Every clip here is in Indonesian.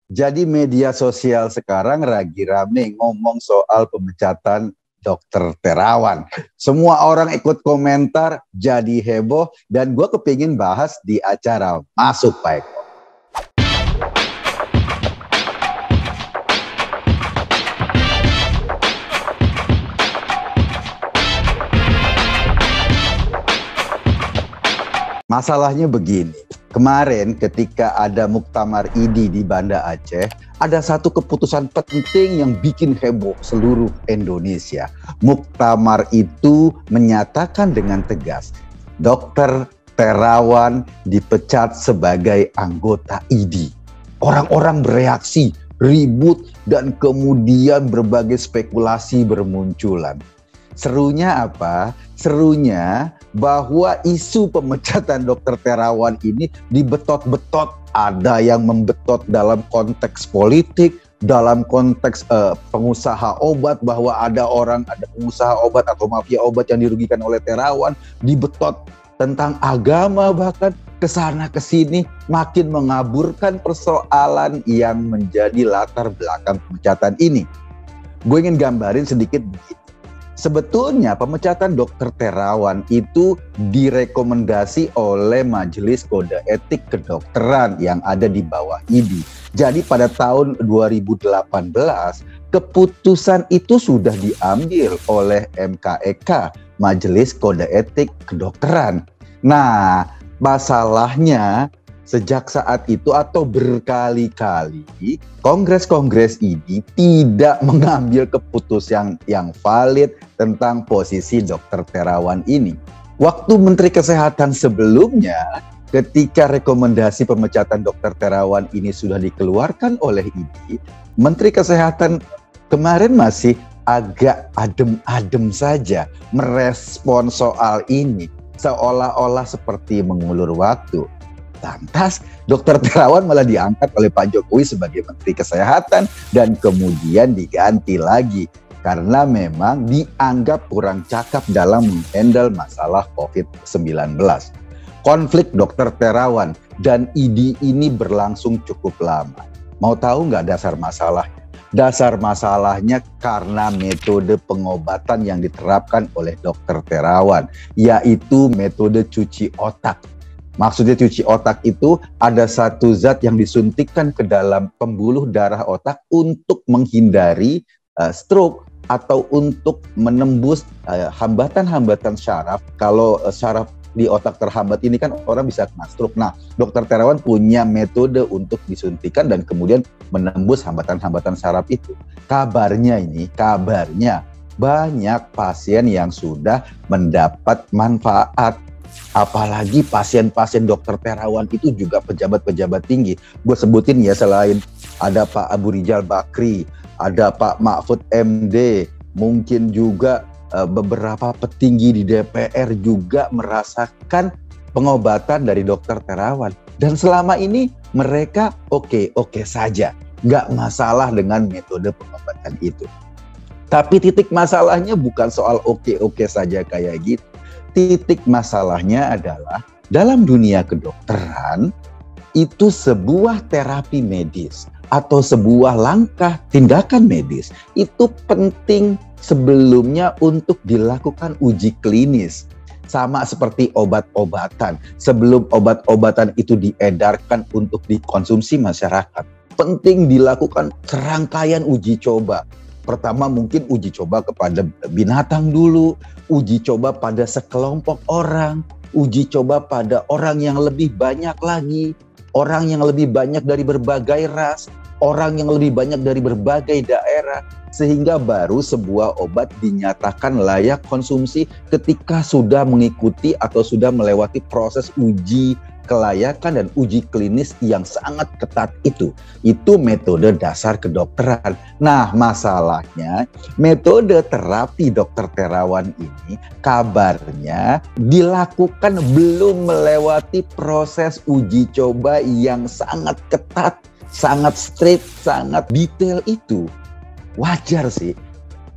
Jadi media sosial sekarang lagi rame ngomong soal pemecatan Dokter Terawan. Semua orang ikut komentar, jadi heboh, dan gue kepingin bahas di acara Masuk Pak Eko. Masalahnya begini, kemarin ketika ada Muktamar ID di Banda Aceh, ada satu keputusan penting yang bikin heboh seluruh Indonesia. Muktamar itu menyatakan dengan tegas, Dokter Terawan dipecat sebagai anggota ID. Orang-orang bereaksi, ribut, dan kemudian berbagai spekulasi bermunculan. Serunya apa? Serunya bahwa isu pemecatan Dokter Terawan ini dibetot-betot. Ada yang membetot dalam konteks politik, dalam konteks pengusaha obat, bahwa ada pengusaha obat atau mafia obat yang dirugikan oleh Terawan, dibetot tentang agama, bahkan kesana kesini, makin mengaburkan persoalan yang menjadi latar belakang pemecatan ini. Gue ingin gambarin sedikit begini. Sebetulnya pemecatan Dokter Terawan itu direkomendasi oleh Majelis Kode Etik Kedokteran yang ada di bawah ID. Jadi pada tahun 2018 keputusan itu sudah diambil oleh MKEK, Majelis Kode Etik Kedokteran. Nah, masalahnya sejak saat itu atau berkali-kali kongres-kongres ini tidak mengambil keputusan yang valid tentang posisi Dokter Terawan ini. Waktu Menteri Kesehatan sebelumnya, ketika rekomendasi pemecatan Dokter Terawan ini sudah dikeluarkan oleh ID, Menteri Kesehatan kemarin masih agak adem-adem saja merespon soal ini, seolah-olah seperti mengulur waktu. Lantas Dokter Terawan malah diangkat oleh Pak Jokowi sebagai Menteri Kesehatan dan kemudian diganti lagi karena memang dianggap kurang cakap dalam menghandle masalah COVID-19. Konflik Dokter Terawan dan ID ini berlangsung cukup lama. Mau tahu nggak dasar masalahnya? Dasar masalahnya karena metode pengobatan yang diterapkan oleh Dokter Terawan, yaitu metode cuci otak. Maksudnya cuci otak itu ada satu zat yang disuntikkan ke dalam pembuluh darah otak untuk menghindari stroke atau untuk menembus hambatan-hambatan syaraf. Kalau syaraf di otak terhambat ini kan orang bisa kena stroke. Nah, Dokter Terawan punya metode untuk disuntikan dan kemudian menembus hambatan-hambatan syaraf itu. Kabarnya banyak pasien yang sudah mendapat manfaat. Apalagi pasien-pasien Dokter Terawan itu juga pejabat-pejabat tinggi. Gue sebutin ya, selain ada Pak Abu Rizal Bakri, ada Pak Mahfud MD, mungkin juga beberapa petinggi di DPR juga merasakan pengobatan dari Dokter Terawan. Dan selama ini mereka oke saja, nggak masalah dengan metode pengobatan itu. Tapi titik masalahnya bukan soal oke saja kayak gitu. Titik masalahnya adalah dalam dunia kedokteran itu sebuah terapi medis atau sebuah langkah tindakan medis itu penting sebelumnya untuk dilakukan uji klinis. Sama seperti obat-obatan, sebelum obat-obatan itu diedarkan untuk dikonsumsi masyarakat, penting dilakukan serangkaian uji coba. Pertama mungkin uji coba kepada binatang dulu, uji coba pada sekelompok orang, uji coba pada orang yang lebih banyak lagi, orang yang lebih banyak dari berbagai ras, orang yang lebih banyak dari berbagai daerah, sehingga baru sebuah obat dinyatakan layak konsumsi ketika sudah mengikuti atau sudah melewati proses uji kelayakan dan uji klinis yang sangat ketat itu. Itu metode dasar kedokteran. Nah, masalahnya metode terapi Dokter Terawan ini kabarnya dilakukan belum melewati proses uji coba yang sangat ketat, sangat strict, sangat detail itu. Wajar sih.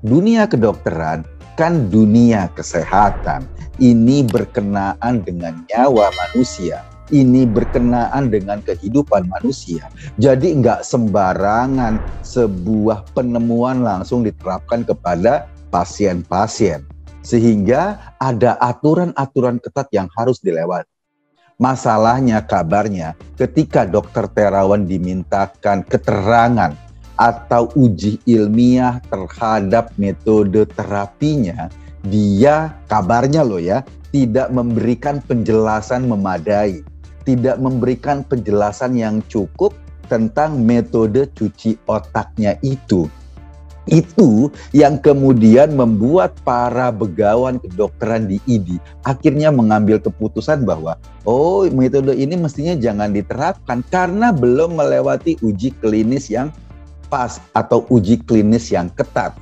Dunia kedokteran kan dunia kesehatan. Ini berkenaan dengan nyawa manusia. ini berkenaan dengan kehidupan manusia. Jadi nggak sembarangan sebuah penemuan langsung diterapkan kepada pasien-pasien. Sehingga ada aturan-aturan ketat yang harus dilewati. Masalahnya, kabarnya, ketika dokter Terawan dimintakan keterangan atau uji ilmiah terhadap metode terapinya, dia kabarnya loh ya, tidak memberikan penjelasan memadai, tidak memberikan penjelasan yang cukup tentang metode cuci otaknya itu. Itu yang kemudian membuat para begawan kedokteran di ID akhirnya mengambil keputusan bahwa metode ini mestinya jangan diterapkan karena belum melewati uji klinis yang pas atau uji klinis yang ketat.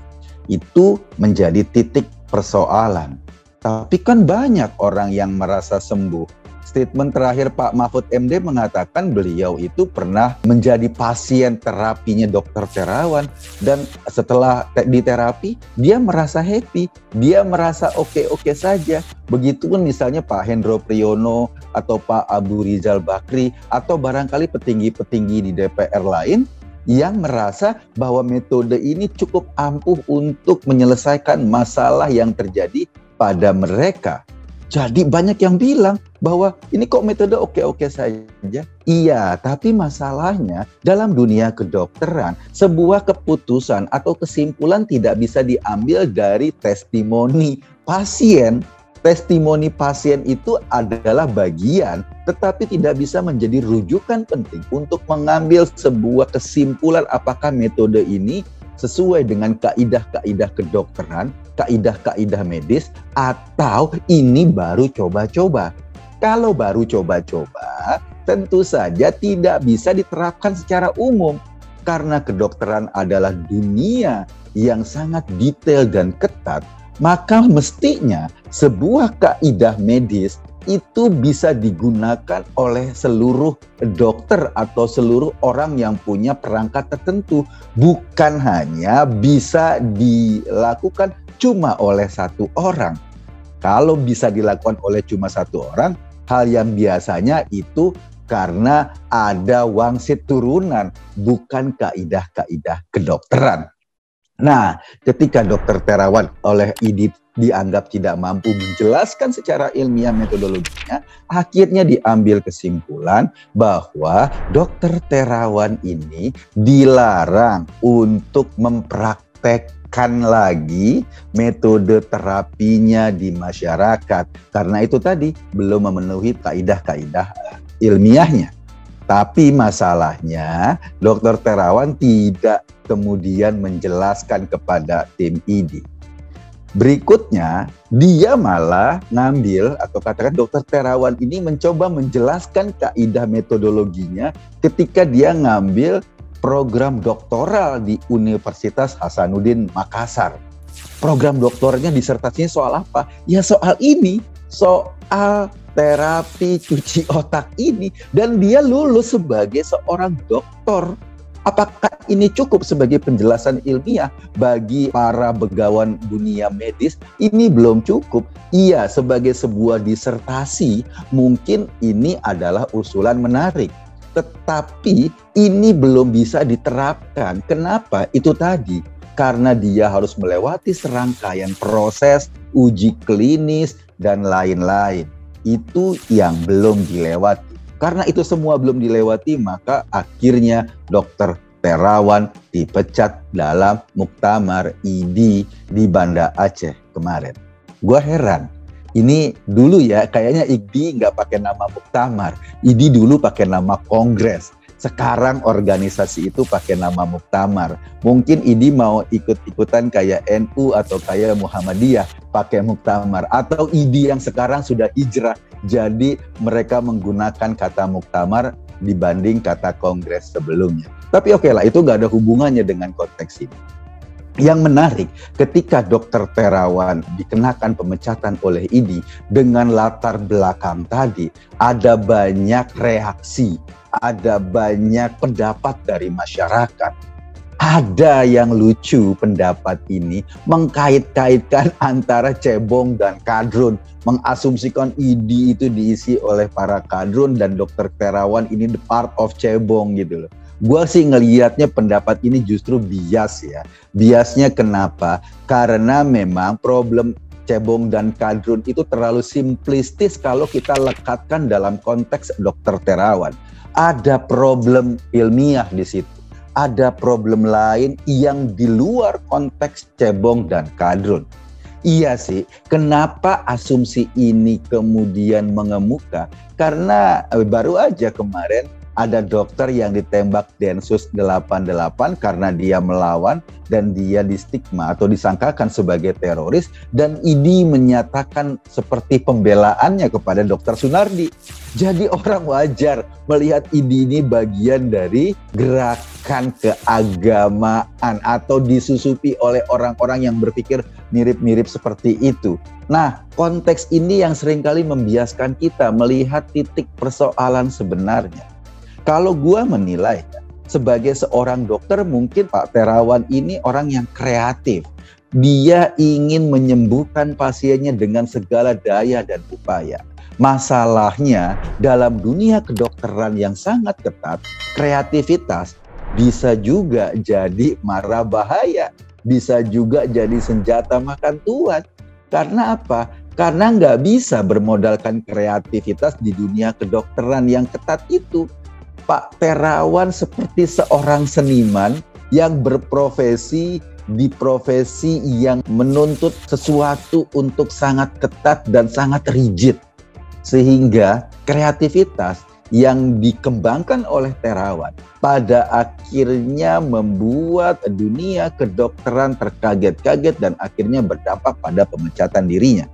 Itu menjadi titik persoalan. Tapi kan banyak orang yang merasa sembuh. Statement terakhir Pak Mahfud MD mengatakan beliau itu pernah menjadi pasien terapinya Dokter Terawan dan setelah diterapi dia merasa happy, dia merasa oke-oke saja. Begitupun misalnya Pak Hendro Priyono atau Pak Abu Rizal Bakri atau barangkali petinggi-petinggi di DPR lain yang merasa bahwa metode ini cukup ampuh untuk menyelesaikan masalah yang terjadi pada mereka. Jadi banyak yang bilang bahwa ini kok metode oke-oke saja. Iya, tapi masalahnya dalam dunia kedokteran, sebuah keputusan atau kesimpulan tidak bisa diambil dari testimoni pasien. Testimoni pasien itu adalah bagian, tetapi tidak bisa menjadi rujukan penting untuk mengambil sebuah kesimpulan apakah metode ini sesuai dengan kaidah-kaidah kedokteran, kaidah-kaidah medis, atau ini baru coba-coba. Kalau baru coba-coba, tentu saja tidak bisa diterapkan secara umum. Karena kedokteran adalah dunia yang sangat detail dan ketat, maka mestinya sebuah kaidah medis itu bisa digunakan oleh seluruh dokter atau seluruh orang yang punya perangkat tertentu. Bukan hanya bisa dilakukan cuma oleh satu orang. Kalau bisa dilakukan oleh cuma satu orang, hal yang biasanya itu karena ada wangsit turunan, bukan kaidah-kaidah kedokteran. Nah, ketika Dokter Terawan oleh ID dianggap tidak mampu menjelaskan secara ilmiah metodologinya, akhirnya diambil kesimpulan bahwa Dokter Terawan ini dilarang untuk mempraktekkan lagi metode terapinya di masyarakat. Karena itu tadi belum memenuhi kaidah-kaidah ilmiahnya. Tapi masalahnya Dokter Terawan tidak kemudian menjelaskan kepada tim ID. Berikutnya, dia malah ngambil atau katakan Dokter Terawan ini mencoba menjelaskan kaidah metodologinya ketika dia ngambil program doktoral di Universitas Hasanuddin Makassar. Program doktornya disertasinya soal apa? Ya soal ini, soal terapi cuci otak ini, dan dia lulus sebagai seorang doktor. Apakah ini cukup sebagai penjelasan ilmiah bagi para begawan dunia medis? Ini belum cukup. Iya, sebagai sebuah disertasi, mungkin ini adalah usulan menarik. Tetapi ini belum bisa diterapkan. Kenapa? Itu tadi. Karena dia harus melewati serangkaian proses, uji klinis, dan lain-lain. Itu yang belum dilewati. Karena itu semua belum dilewati, maka akhirnya Dokter Terawan dipecat dalam muktamar ID di Banda Aceh kemarin. Gua heran. Ini dulu ya, kayaknya ID nggak pakai nama muktamar. ID dulu pakai nama kongres. Sekarang organisasi itu pakai nama muktamar. Mungkin ID mau ikut-ikutan kayak NU atau kayak Muhammadiyah pakai muktamar. Atau ID yang sekarang sudah hijrah. Jadi mereka menggunakan kata muktamar dibanding kata kongres sebelumnya. Tapi oke lah, itu nggak ada hubungannya dengan konteks ini. Yang menarik, ketika Dokter Terawan dikenakan pemecatan oleh ID dengan latar belakang tadi, ada banyak reaksi, ada banyak pendapat dari masyarakat. Ada yang lucu pendapat ini mengkait-kaitkan antara cebong dan kadrun, mengasumsikan ID itu diisi oleh para kadrun dan dokter Terawan ini the part of cebong gitu loh. Gua sih ngelihatnya pendapat ini justru bias ya. Biasnya kenapa? Karena memang problem cebong dan kadrun itu terlalu simplistis kalau kita lekatkan dalam konteks dokter Terawan. Ada problem ilmiah di situ. Ada problem lain yang di luar konteks cebong dan kadrun. Iya sih, kenapa asumsi ini kemudian mengemuka? Karena baru aja kemarin ada dokter yang ditembak Densus 88 karena dia melawan dan dia distigma atau disangkakan sebagai teroris, dan ID menyatakan seperti pembelaannya kepada Dokter Sunardi. Jadi orang wajar melihat ID ini bagian dari gerakan keagamaan atau disusupi oleh orang-orang yang berpikir mirip-mirip seperti itu. Nah, konteks ini yang seringkali membiaskan kita melihat titik persoalan sebenarnya. Kalau gua menilai sebagai seorang dokter, mungkin Pak Terawan ini orang yang kreatif. Dia ingin menyembuhkan pasiennya dengan segala daya dan upaya. Masalahnya dalam dunia kedokteran yang sangat ketat, kreativitas bisa juga jadi mara bahaya, bisa juga jadi senjata makan tuan. Karena apa? Karena nggak bisa bermodalkan kreativitas di dunia kedokteran yang ketat itu. Pak Terawan seperti seorang seniman yang berprofesi di profesi yang menuntut sesuatu untuk sangat ketat dan sangat rigid. Sehingga kreativitas yang dikembangkan oleh Terawan pada akhirnya membuat dunia kedokteran terkaget-kaget dan akhirnya berdampak pada pemecatan dirinya.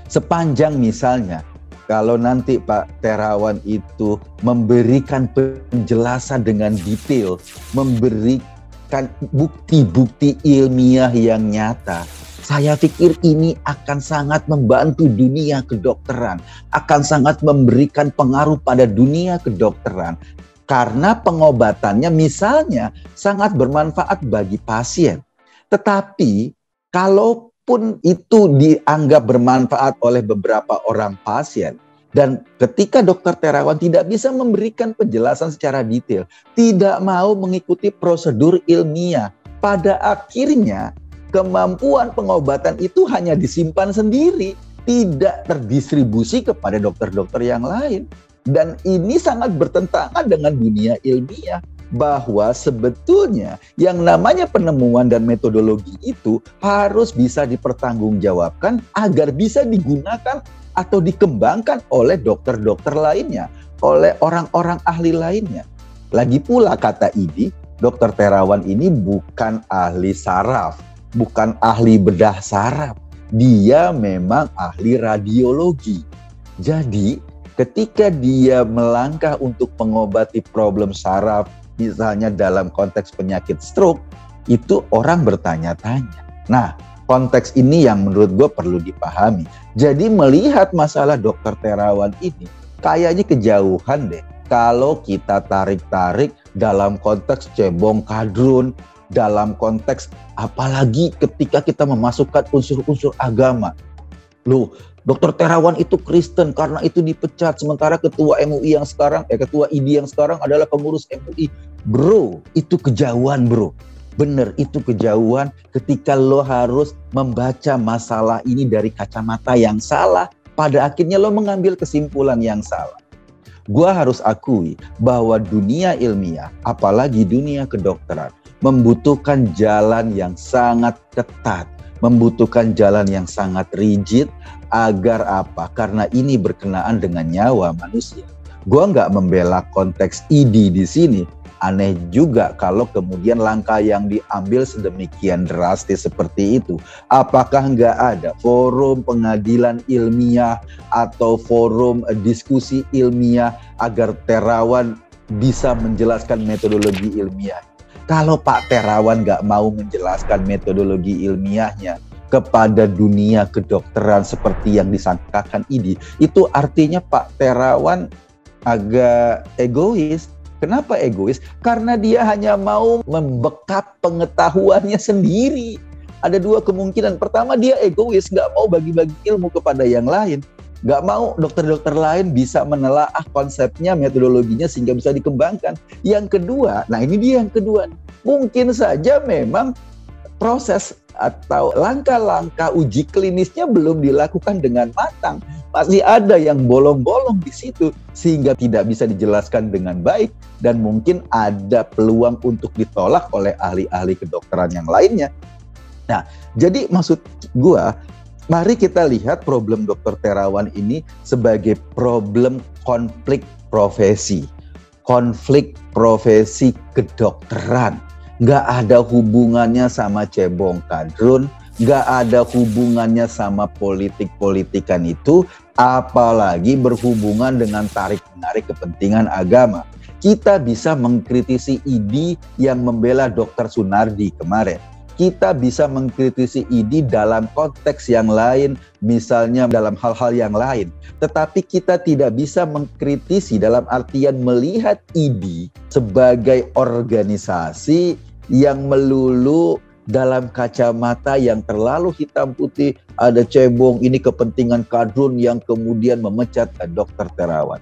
Sepanjang misalnya, kalau nanti Pak Terawan itu memberikan penjelasan dengan detail, memberikan bukti-bukti ilmiah yang nyata, saya pikir ini akan sangat membantu dunia kedokteran, akan sangat memberikan pengaruh pada dunia kedokteran. Karena pengobatannya misalnya sangat bermanfaat bagi pasien. Tetapi kalau pun itu dianggap bermanfaat oleh beberapa orang pasien, dan ketika Dokter Terawan tidak bisa memberikan penjelasan secara detail, tidak mau mengikuti prosedur ilmiah, pada akhirnya kemampuan pengobatan itu hanya disimpan sendiri, tidak terdistribusi kepada dokter-dokter yang lain. Dan ini sangat bertentangan dengan dunia ilmiah, bahwa sebetulnya yang namanya penemuan dan metodologi itu harus bisa dipertanggungjawabkan agar bisa digunakan atau dikembangkan oleh dokter-dokter lainnya, oleh orang-orang ahli lainnya. Lagi pula kata ID, Dokter Terawan ini bukan ahli saraf, bukan ahli bedah saraf. Dia memang ahli radiologi. Jadi ketika dia melangkah untuk mengobati problem saraf, misalnya dalam konteks penyakit stroke, itu orang bertanya-tanya. Nah, konteks ini yang menurut gue perlu dipahami. Jadi melihat masalah Dokter Terawan ini, kayaknya kejauhan deh. Kalau kita tarik-tarik dalam konteks cebong kadrun, dalam konteks apalagi ketika kita memasukkan unsur-unsur agama. Loh, Dokter Terawan itu Kristen karena itu dipecat, sementara ketua MUI yang sekarang, ketua ID yang sekarang adalah pengurus MUI. Bro, itu kejauhan bro. Bener, itu kejauhan ketika lo harus membaca masalah ini dari kacamata yang salah. Pada akhirnya lo mengambil kesimpulan yang salah. Gua harus akui bahwa dunia ilmiah, apalagi dunia kedokteran, membutuhkan jalan yang sangat ketat, membutuhkan jalan yang sangat rigid. Agar apa? Karena ini berkenaan dengan nyawa manusia. Gua nggak membela konteks ID di sini. Aneh juga kalau kemudian langkah yang diambil sedemikian drastis seperti itu. Apakah nggak ada forum pengadilan ilmiah atau forum diskusi ilmiah agar Terawan bisa menjelaskan metodologi ilmiah? Kalau Pak Terawan nggak mau menjelaskan metodologi ilmiahnya kepada dunia kedokteran seperti yang disangkakan ID, itu artinya Pak Terawan agak egois. Kenapa egois? Karena dia hanya mau membekap pengetahuannya sendiri. Ada dua kemungkinan. Pertama, dia egois, nggak mau bagi-bagi ilmu kepada yang lain. Nggak mau dokter-dokter lain bisa menelaah konsepnya, metodologinya sehingga bisa dikembangkan. Yang kedua, nah ini dia yang kedua. Mungkin saja memang proses atau langkah-langkah uji klinisnya belum dilakukan dengan matang. Masih ada yang bolong-bolong di situ sehingga tidak bisa dijelaskan dengan baik dan mungkin ada peluang untuk ditolak oleh ahli-ahli kedokteran yang lainnya. Nah, jadi maksud gua, mari kita lihat problem Dr. Terawan ini sebagai problem konflik profesi. Konflik profesi kedokteran. Nggak ada hubungannya sama cebong kadrun, nggak ada hubungannya sama politik-politikan itu, apalagi berhubungan dengan tarik-menarik kepentingan agama. Kita bisa mengkritisi ID yang membela Dr. Sunardi kemarin. Kita bisa mengkritisi ID dalam konteks yang lain, misalnya dalam hal-hal yang lain. Tetapi kita tidak bisa mengkritisi dalam artian melihat ID sebagai organisasi yang melulu dalam kacamata yang terlalu hitam putih, ada cebong, ini kepentingan kadrun yang kemudian memecat Dr. Terawan.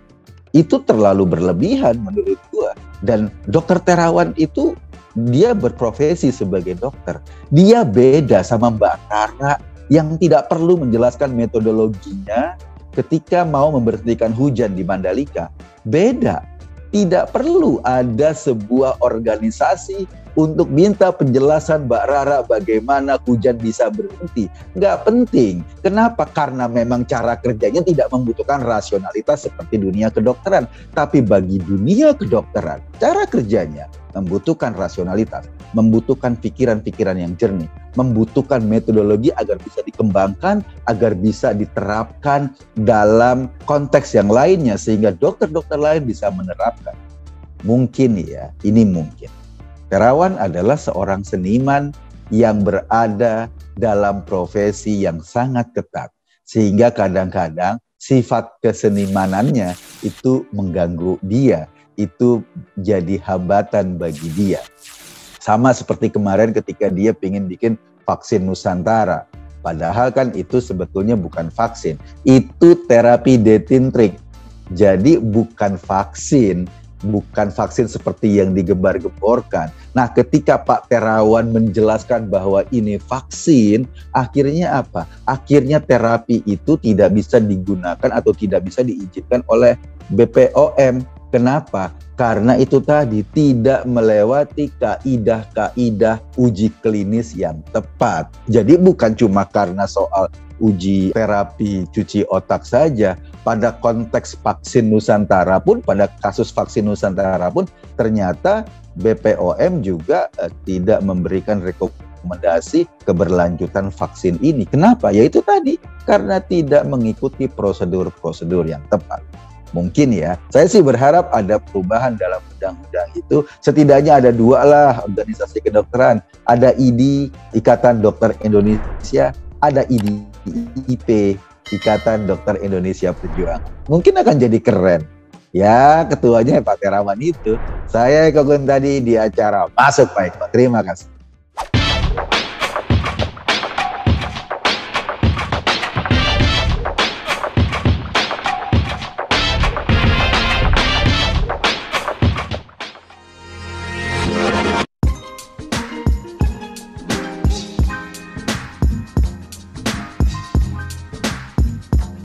Itu terlalu berlebihan menurut gua. Dan Dr. Terawan itu dia berprofesi sebagai dokter. Dia beda sama Mbak Rara yang tidak perlu menjelaskan metodologinya ketika mau memberhentikan hujan di Mandalika. Beda. Tidak perlu ada sebuah organisasi untuk minta penjelasan Mbak Rara bagaimana hujan bisa berhenti. Nggak penting. Kenapa? Karena memang cara kerjanya tidak membutuhkan rasionalitas seperti dunia kedokteran. Tapi bagi dunia kedokteran, cara kerjanya membutuhkan rasionalitas, membutuhkan pikiran-pikiran yang jernih, membutuhkan metodologi agar bisa dikembangkan, agar bisa diterapkan dalam konteks yang lainnya, sehingga dokter-dokter lain bisa menerapkan. Mungkin ya, ini mungkin. Terawan adalah seorang seniman yang berada dalam profesi yang sangat ketat, sehingga kadang-kadang sifat kesenimanannya itu mengganggu dia, itu jadi hambatan bagi dia. Sama seperti kemarin ketika dia ingin bikin vaksin Nusantara. Padahal kan itu sebetulnya bukan vaksin, itu terapi detinrik. Jadi bukan vaksin seperti yang digembar-gemborkan. Nah, ketika Pak Terawan menjelaskan bahwa ini vaksin, akhirnya apa? Akhirnya terapi itu tidak bisa digunakan atau tidak bisa diizinkan oleh BPOM. Kenapa? Karena itu tadi tidak melewati kaidah-kaidah uji klinis yang tepat. Jadi bukan cuma karena soal uji terapi cuci otak saja. Pada konteks vaksin Nusantara pun, pada kasus vaksin Nusantara pun ternyata BPOM juga tidak memberikan rekomendasi keberlanjutan vaksin ini. Kenapa? Ya itu tadi, karena tidak mengikuti prosedur-prosedur yang tepat. Mungkin ya, saya sih berharap ada perubahan dalam undang-undang itu. Setidaknya ada dua lah organisasi kedokteran. Ada ID, Ikatan Dokter Indonesia, ada IDIP, Ikatan Dokter Indonesia Perjuangan. Mungkin akan jadi keren. Ya, ketuanya Pak Terawan itu. Saya Eko Gun tadi di acara Masuk Pak Eko. Terima kasih.